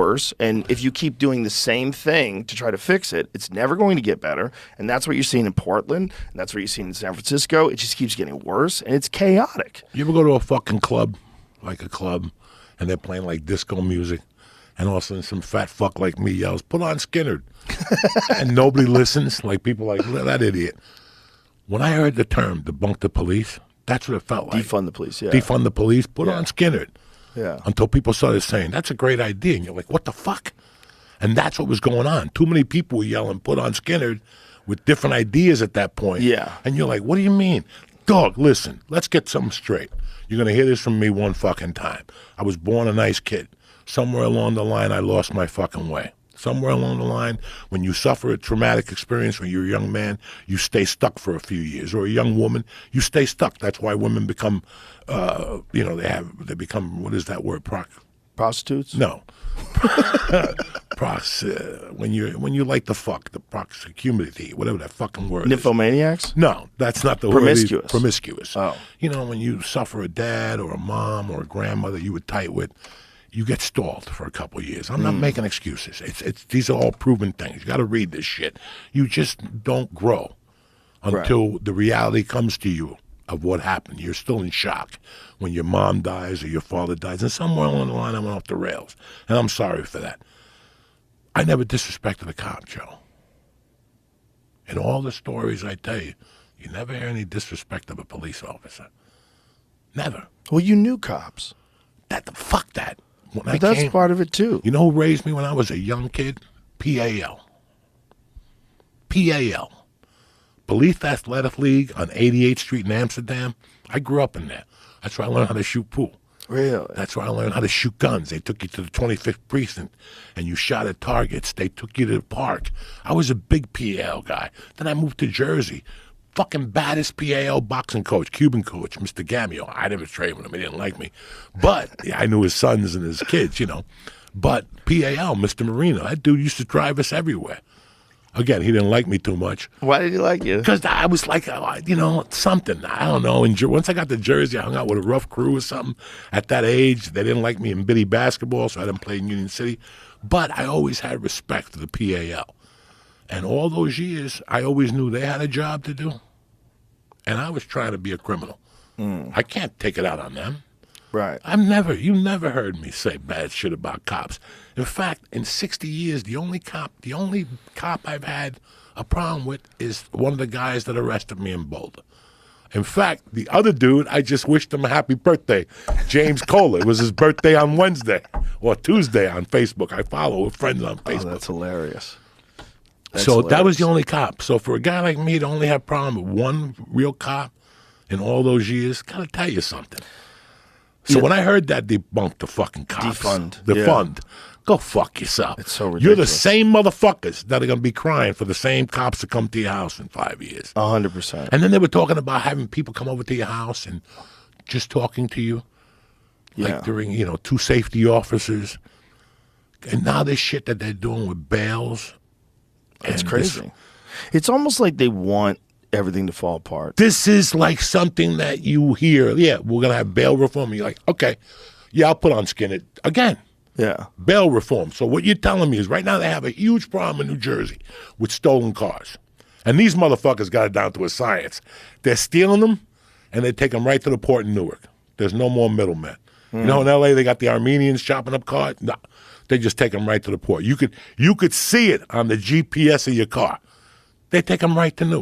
worse. And if you keep doing the same thing to try to fix it, it's never going to get better. And that's what you're seeing in Portland. And that's what you're seeing in San Francisco. It just keeps getting worse, and it's chaotic. You ever go to a fucking club, like a club, and they're playing like disco music, and all of a sudden some fat fuck like me yells, "Put on Skinner," and nobody listens? Like, people like, that idiot. When I heard the term "debunk the police," that's what it felt like. Defund the police, yeah. Defund the police, put on Skinner. Yeah. Until people started saying, that's a great idea. And you're like, what the fuck? And that's what was going on. Too many people were yelling, put on Skinner, with different ideas at that point. Yeah. And you're like, what do you mean? Dog, listen, let's get something straight. You're going to hear this from me one fucking time. I was born a nice kid. Somewhere along the line, I lost my fucking way. Somewhere along the line, when you suffer a traumatic experience when you're a young man, you stay stuck for a few years. Or a young woman, you stay stuck. That's why women become, they become, what is that word? Prostitutes? No. When you like to fuck, the proximity, whatever that fucking word is. Nymphomaniacs? No, that's not the Promiscuous. word. Promiscuous. Oh. You know, when you suffer a dad or a mom or a grandmother you were tight with, you get stalled for a couple of years. I'm not making excuses. These are all proven things. You got to read this shit. You just don't grow until the reality comes to you of what happened. You're still in shock when your mom dies or your father dies. And somewhere along the line, I went off the rails. And I'm sorry for that. I never disrespected a cop, Joe. In all the stories I tell you, you never hear any disrespect of a police officer. Never. Well, you knew cops. Fuck that. But that's part of it, too. You know who raised me when I was a young kid? PAL. PAL. Police Athletic League on 88th Street in Amsterdam. I grew up in there. That's where I learned how to shoot pool. Really? That's where I learned how to shoot guns. They took you to the 25th Precinct, and you shot at targets. They took you to the park. I was a big PAL guy. Then I moved to Jersey. Fucking baddest PAL boxing coach, Cuban coach, Mr. Gamio. I never trained with him. He didn't like me. But I knew his sons and his kids, you know. But PAL, Mr. Marino, that dude used to drive us everywhere. Again, he didn't like me too much. Why did he like you? Because I was like, something. I don't know. And once I got to Jersey, I hung out with a rough crew or something. At that age, they didn't like me in bitty basketball, so I didn't play in Union City. But I always had respect for the PAL. And all those years, I always knew they had a job to do. And I was trying to be a criminal. I can't take it out on them. Right. You never heard me say bad shit about cops. In fact, in 60 years, the only cop I've had a problem with is one of the guys that arrested me in Boulder. In fact, the other dude, I just wished him a happy birthday. James Kohler. It was his birthday on Wednesday or Tuesday on Facebook. I follow with friends on Facebook. Oh, that's hilarious. That was the only cop. So for a guy like me to only have a problem with one real cop in all those years, gotta tell you something. So when I heard that, debunk the fucking cops. Defund. Go fuck yourself. It's so ridiculous. You're the same motherfuckers that are going to be crying for the same cops to come to your house in 5 years. 100%. And then they were talking about having people come over to your house and just talking to you. Yeah. Like during, 2 safety officers. And now this shit that they're doing with bails. It's crazy. It's almost like they want everything to fall apart. This is like something that you hear. Yeah, we're going to have bail reform. And you're like, okay, yeah, I'll put on Skinner. Again. Yeah. Bail reform. So what you're telling me is right now they have a huge problem in New Jersey with stolen cars. And these motherfuckers got it down to a science. They're stealing them, and they take them right to the port in Newark. There's no more middlemen. You know, in L.A. they got the Armenians chopping up cars. No, they just take them right to the port. You could see it on the GPS of your car. They take them right to Newark.